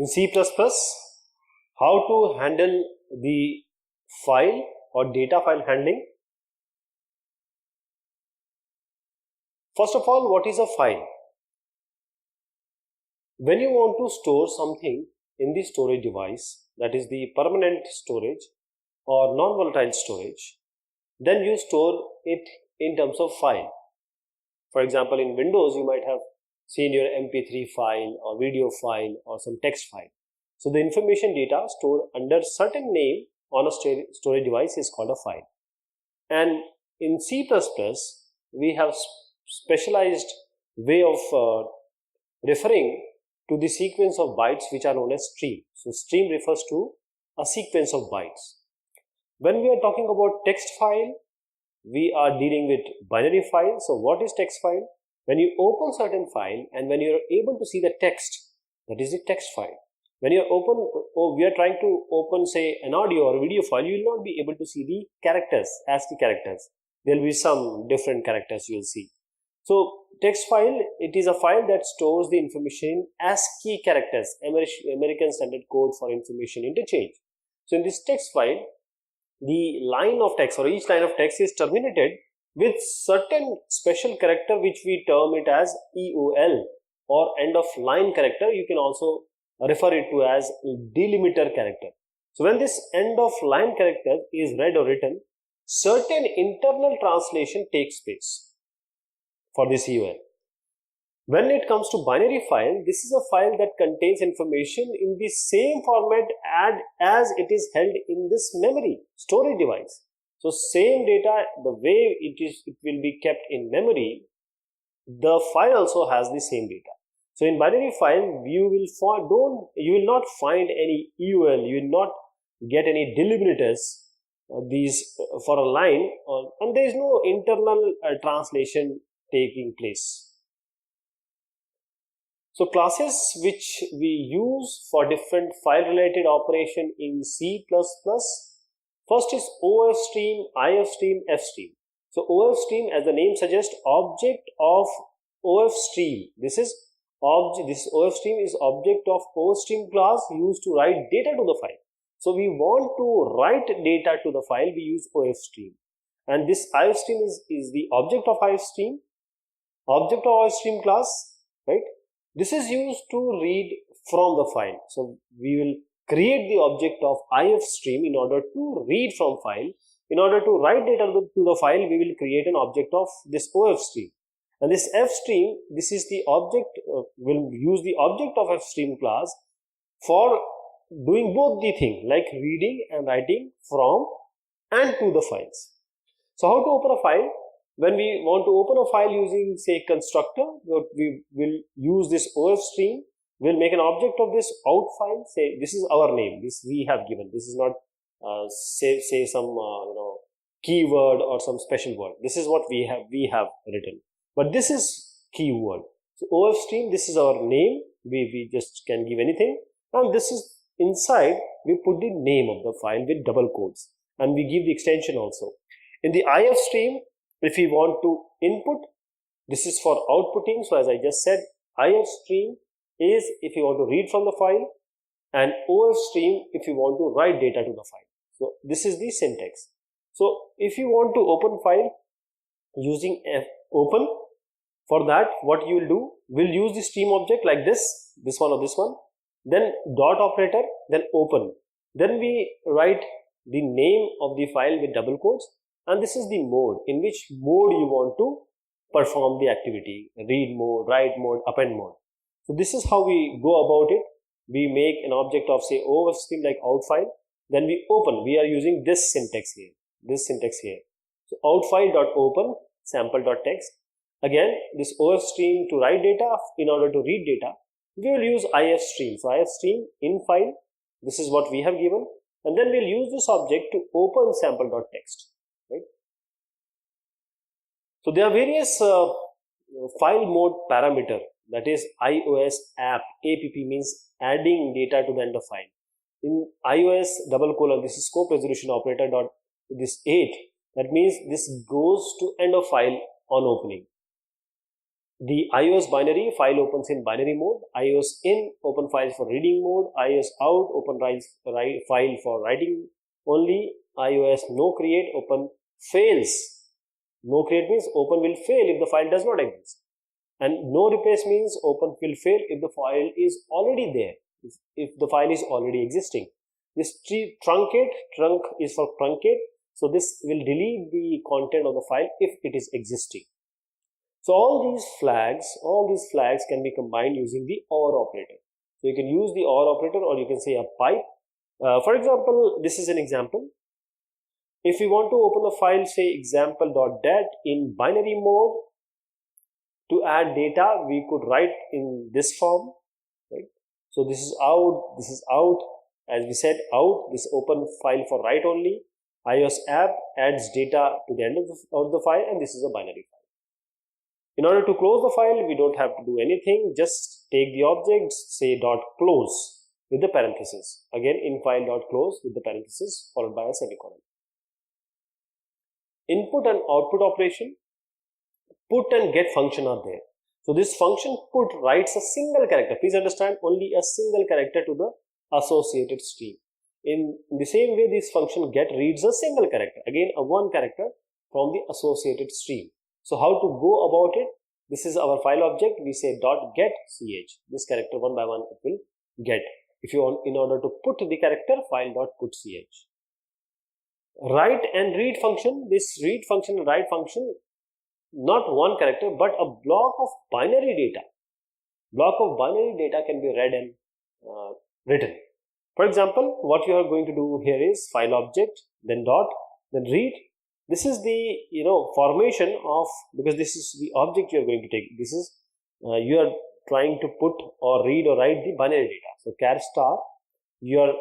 in C++, how to handle the file or data file handling. First of all, what is a file? When you want to store something in the storage device, that is the permanent storage or non-volatile storage, then you store it in terms of file. For example, in Windows, you might have seen your MP3 file or video file or some text file. So the information data stored under certain name on a storage device is called a file. And in C++, we have specialized way of referring to the sequence of bytes which are known as stream. So stream refers to a sequence of bytes. When we are talking about text file, we are dealing with binary file. So what is text file? When you open certain file and when you are able to see the text, that is the text file. When you we are trying to open, say, an audio or video file, you will not be able to see the characters, ASCII characters. There will be some different characters you will see. So text file, it is a file that stores the information as ASCII characters, American Standard Code for Information Interchange. So in this text file, the line of text or each line of text is terminated with certain special character which we term it as EOL or end of line character. You can also refer it to as delimiter character. So when this end of line character is read or written, certain internal translation takes place for this EOL. When it comes to binary file, this is a file that contains information in the same format as it is held in this memory storage device. So same data, the way it will be kept in memory, the file also has the same data. So in binary file, you will not find any EOL, you will not get any delimiters these for a line, and there is no internal translation taking place. So classes which we use for different file related operation in C++, first is OFStream, IFStream, FStream. So OFStream, as the name suggests, object of OFStream. This OFStream is object of OFStream class used to write data to the file. So we want to write data to the file, we use OFStream. And this IFStream is the object of IFStream, object of OFStream class, right? This is used to read from the file. So we will create the object of IFStream in order to read from file. In order to write data to the file, we will create an object of this OFStream. And this FStream, this is the object, will use the object of FStream class for doing both the thing, like reading and writing from and to the files. So how to open a file? When we want to open a file using, say, constructor, we will use this OFStream. We'll make an object of this out file. Say this is our name. This we have given. This is not say some keyword or some special word. This is what we have written. But this is keyword. So OFStream, this is our name. We just can give anything. And this is inside. We put the name of the file with double quotes, and we give the extension also. In the IFStream, if we want to input, this is for outputting. So as I just said, IFStream is if you want to read from the file, and OFStream if you want to write data to the file. So this is the syntax. So if you want to open file using open, for that what you will do, we'll use the stream object like this one or this one, then dot operator, then open. Then we write the name of the file with double quotes. And this is the mode, in which mode you want to perform the activity, read mode, write mode, append mode. So this is how we go about it. We make an object of, say, OFStream like out file, then we open. We are using this syntax here, So out file.open sample.txt. Again, this OFStream to write data, in order to read data, we will use IFStream. So IFStream in file, this is what we have given, and then we'll use this object to open sample.txt. Right? So there are various file mode parameter, that is iOS app. APP means adding data to the end of file. In iOS : this is scope resolution operator dot this 8. That means this goes to end of file on opening. the iOS binary, file opens in binary mode. iOS in, open files for reading mode. iOS out, open file for writing only. iOS no create, open fails. No create means open will fail if the file does not exist. And no replace means open will fail if the file is already there, if the file is already existing. This truncate, trunk is for truncate. So this will delete the content of the file if it is existing. So all these flags can be combined using the OR operator. So you can use the OR operator, or you can say a pipe. For example, this is an example. If we want to open the file, say example.dat in binary mode, to add data, we could write in this form, right? So this is out, as we said, out, this open file for write only. iOS app adds data to the end of the file, and this is a binary file. In order to close the file, we don't have to do anything, just take the object, say .close with the parenthesis. Again, in file .close with the parenthesis followed by a semicolon. Input and output operation, put and get function are there. So this function put writes a single character. Please understand, only a single character to the associated stream. In the same way, this function get reads a single character, again a one character from the associated stream. So how to go about it? This is our file object. We say .get ch. This character one by one it will get. If you want, in order to put the character, file .put ch. Write and read function. This read function and write function, not one character but a block of binary data. Block of binary data can be read and written. For example, what you are going to do here is file object, then dot, then read. This is the formation of, because this is the object you are going to take. This is you are trying to put or read or write the binary data. So char star, you are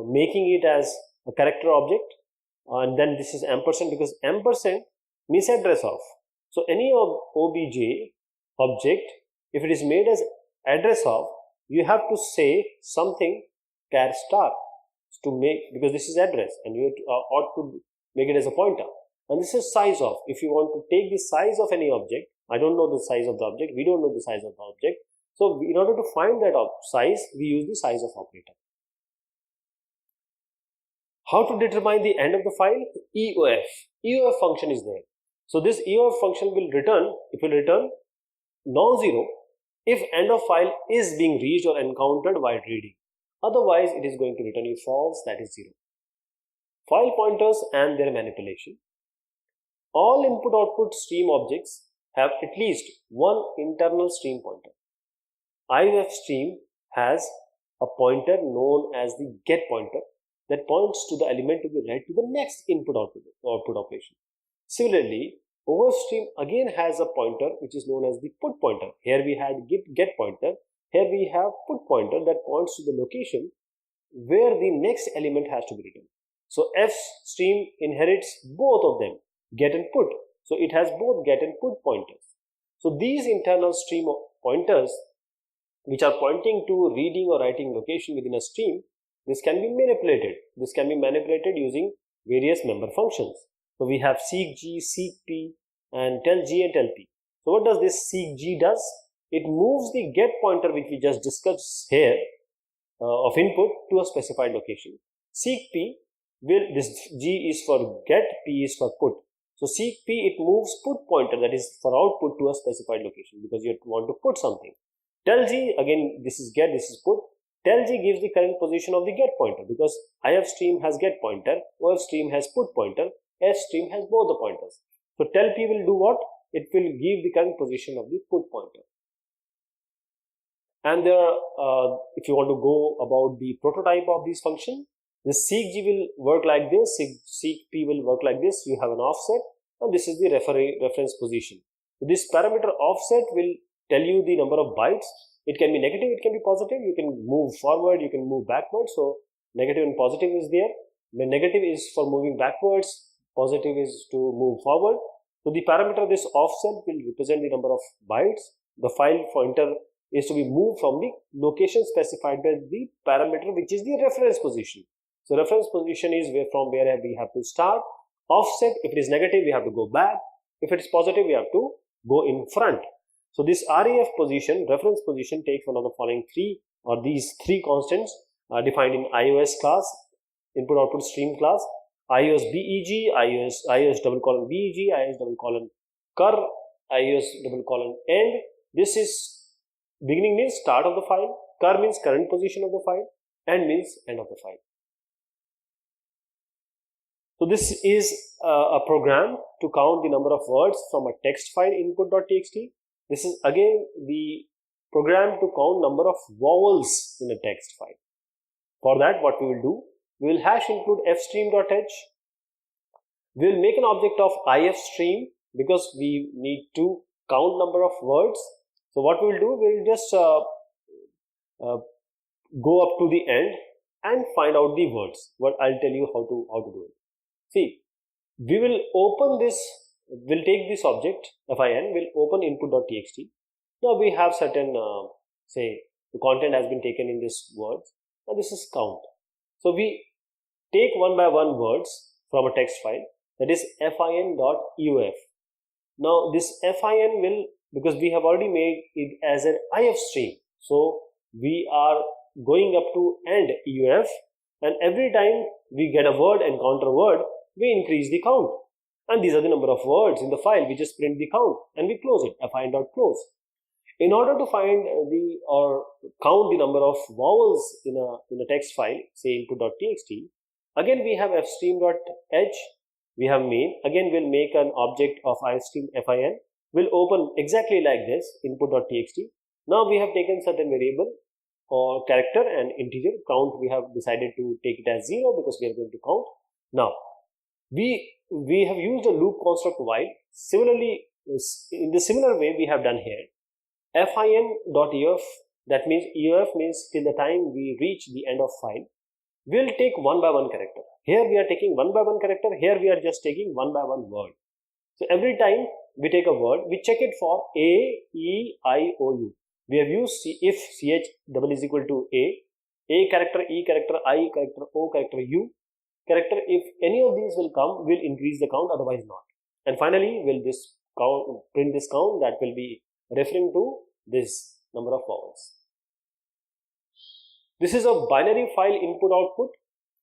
making it as a character object, and then this is ampersand, because ampersand means address of. So any obj object, if it is made as address of, you have to say something char star to make, because this is address and you ought to make it as a pointer. And this is size of. If you want to take the size of any object, I don't know the size of the object, we don't know the size of the object. So in order to find that size, we use the size of operator. How to determine the end of the file? EOF. EOF function is there. So this EOF function will return, it will return non-zero if end of file is being reached or encountered while reading. Otherwise, it is going to return you false, that is 0. File pointers and their manipulation. All input-output stream objects have at least one internal stream pointer. IOF stream has a pointer known as the get pointer that points to the element to be read to the next input-output operation. Similarly, OF stream again has a pointer which is known as the put pointer. Here we had get pointer. Here we have put pointer that points to the location where the next element has to be written. So F stream inherits both of them, get and put. So it has both get and put pointers. So these internal stream pointers, which are pointing to reading or writing location within a stream, this can be manipulated. This can be manipulated using various member functions. So we have seekg, seekp, and tellg and tellp. So what does this seekg does? It moves the get pointer which we just discussed here of input to a specified location. Seekp will, this G is for get, P is for put. So seekp, it moves put pointer, that is for output, to a specified location because you want to put something. Tellg, again this is get, this is put. Tellg gives the current position of the get pointer because IF stream has get pointer, OF stream has put pointer, F stream has both the pointers. So tellp will do what? It will give the current position of the put pointer. And there are, if you want to go about the prototype of these functions, this seekg will work like this, seekp will work like this. You have an offset, and this is the reference position. So this parameter offset will tell you the number of bytes. It can be negative, it can be positive. You can move forward, you can move backward. So negative and positive is there. The negative is for moving backwards, positive is to move forward. So the parameter, this offset, will represent the number of bytes. The file pointer is to be moved from the location specified by the parameter, which is the reference position. So reference position is from where we have to start. Offset, if it is negative, we have to go back. If it is positive, we have to go in front. So this ref position, reference position, takes one of the following three or these three constants defined in iOS class, input output stream class, iOS beg, iOS double colon beg, iOS double colon cur, iOS double colon end. This is beginning means start of the file, cur means current position of the file, end means end of the file. So this is a program to count the number of words from a text file input.txt. This is again the program to count number of vowels in a text file. For that, what we will do, we will hash include fstream.h. We will make an object of ifstream because we need to count number of words. So what we will do, we will just go up to the end and find out the words. What I'll tell you how to do it. See, we will open this, we'll take this object fin, we'll open input.txt. Now we have certain, say, the content has been taken in this words, and this is count. So we take one by one words from a text file, that is fin.uf. Now this fin will, because we have already made it as an if stream, so we are going up to end uf, and every time we get a word and counter a word, we increase the count, and these are the number of words in the file. We just print the count and we close it, fin.close. In order to find or count the number of vowels in a text file, say input.txt, again we have fstream.h, we have main. Again we'll make an object of ifstream fin. We'll open exactly like this, input.txt. Now we have taken certain variable or character and integer. Count we have decided to take it as 0 because we are going to count. Now we have used a loop construct while. Similarly, in the similar way we have done here, fin.ef, that means ef means till the time we reach the end of file, we'll take one by one character. Here we are taking one by one character, here we are just taking one by one word. So every time we take a word, we check it for a, e, I, o, u. We have used if ch double is equal to a character, e character, I character, o character, u character. If any of these will come, we'll increase the count, otherwise not. And finally, we'll this count, print this count that will be referring to this number of vowels. This is a binary file input output,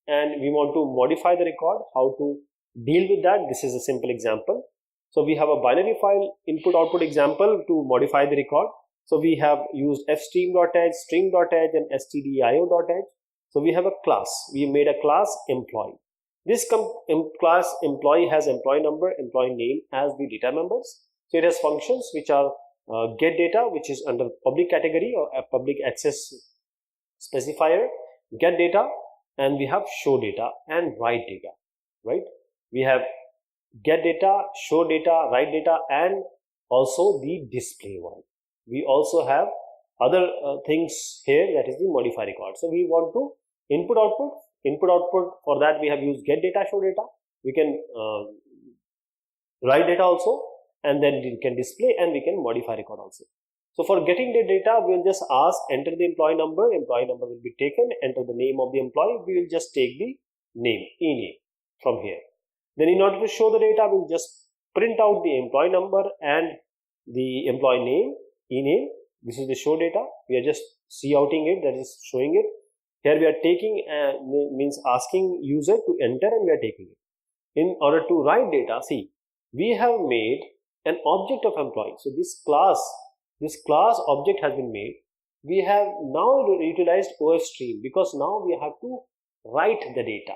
and we want to modify the record. How to deal with that? This is a simple example. So we have a binary file input output example to modify the record. So we have used fstream.h, string.h and stdio.h. So we have a class. We made a class employee. This class employee has employee number, employee name as the data members. So it has functions which are get data, which is under public category or a public access specifier, get data, and we have show data and write data, right? We have get data, show data, write data, and also the display one. We also have other things here, that is the modify record. So we want to input output. For that we have used get data, show data. We can write data also, and then we can display, and we can modify record also. So for getting the data, we will just ask enter the employee number will be taken, enter the name of the employee, we will just take the name, e-name from here. Then in order to show the data, we will just print out the employee number and the employee name, e-name. This is the show data. We are just outing it, that is showing it. Here we are taking means asking user to enter, and we are taking it. In order to write data, see, we have made an object of employee. So this class object has been made. We have now utilized OFStream because now we have to write the data.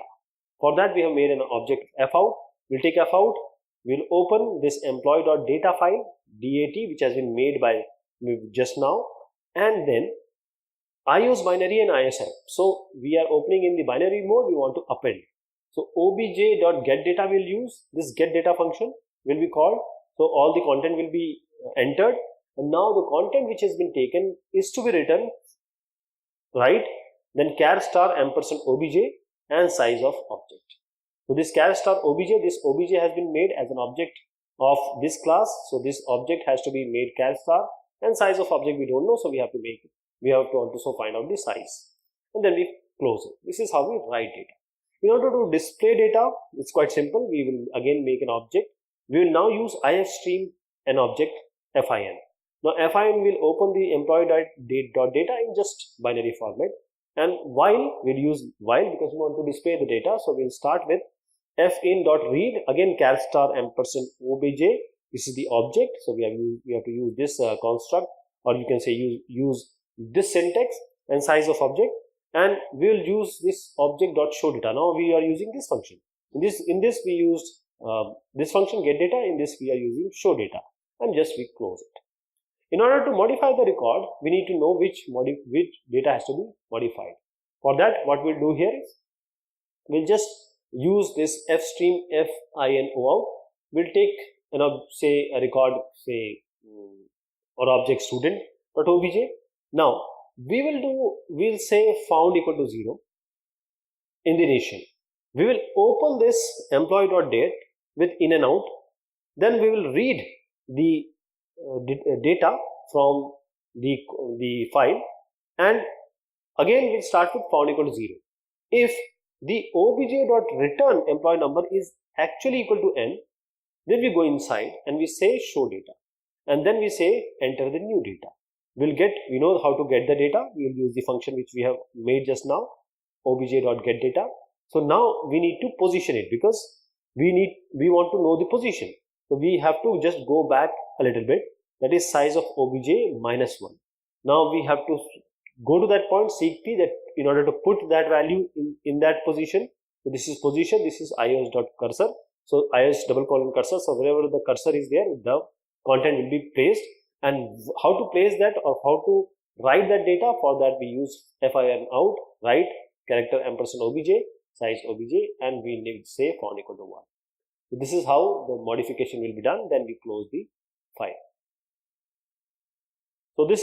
For that we have made an object fout. We'll take fout. We'll open this employee.data file, DAT, which has been made by just now, and then iOS binary and ISM. So we are opening in the binary mode, we want to append. So obj.getData will use this getData function will be called. So all the content will be entered, and now the content which has been taken is to be written, right? Then char star ampersand obj and size of object. So this char star obj, this obj has been made as an object of this class. So this object has to be made char star, and size of object we don't know, so we have to make it. We have to also find out the size, and then we close it. This is how we write data. In order to display data, it's quite simple. We will again make an object. We will now use ifstream an object fin. Now fin will open the employee.date.data in just binary format, and while we'll use while because we want to display the data. So we'll start with fin.read, again char star ampersand obj. This is the object, so we have to use this construct, or you can say use this syntax and size of object, and we will use this object.showData. Now we are using this function. In this we used this function getData. In this we are using showData, and just we close it. In order to modify the record, we need to know which data has to be modified. For that, what we'll do here is we'll just use this fstream fino out. We'll take say a record, say or object student.obj. Now we'll say found equal to 0 in the nation. We will open this employee.date with in and out. Then we will read the data from the file, and again we'll start with found equal to 0. If the obj.return employee number is actually equal to n, then we go inside and we say show data, and then we say enter the new data. We know how to get the data. We will use the function which we have made just now, obj.getData. So now we need to position it, because we want to know the position. So we have to just go back a little bit, that is size of obj minus 1. Now we have to go to that point, seek p, that in order to put that value in that position. So this is position, this is ios.cursor. So ios double colon cursor. So wherever the cursor is there, the content will be placed. And how to place that, or how to write that data, for that we use fin out, write character ampersand obj, size obj, and we need say found equal to 1. So this is how the modification will be done. Then we close the file. So this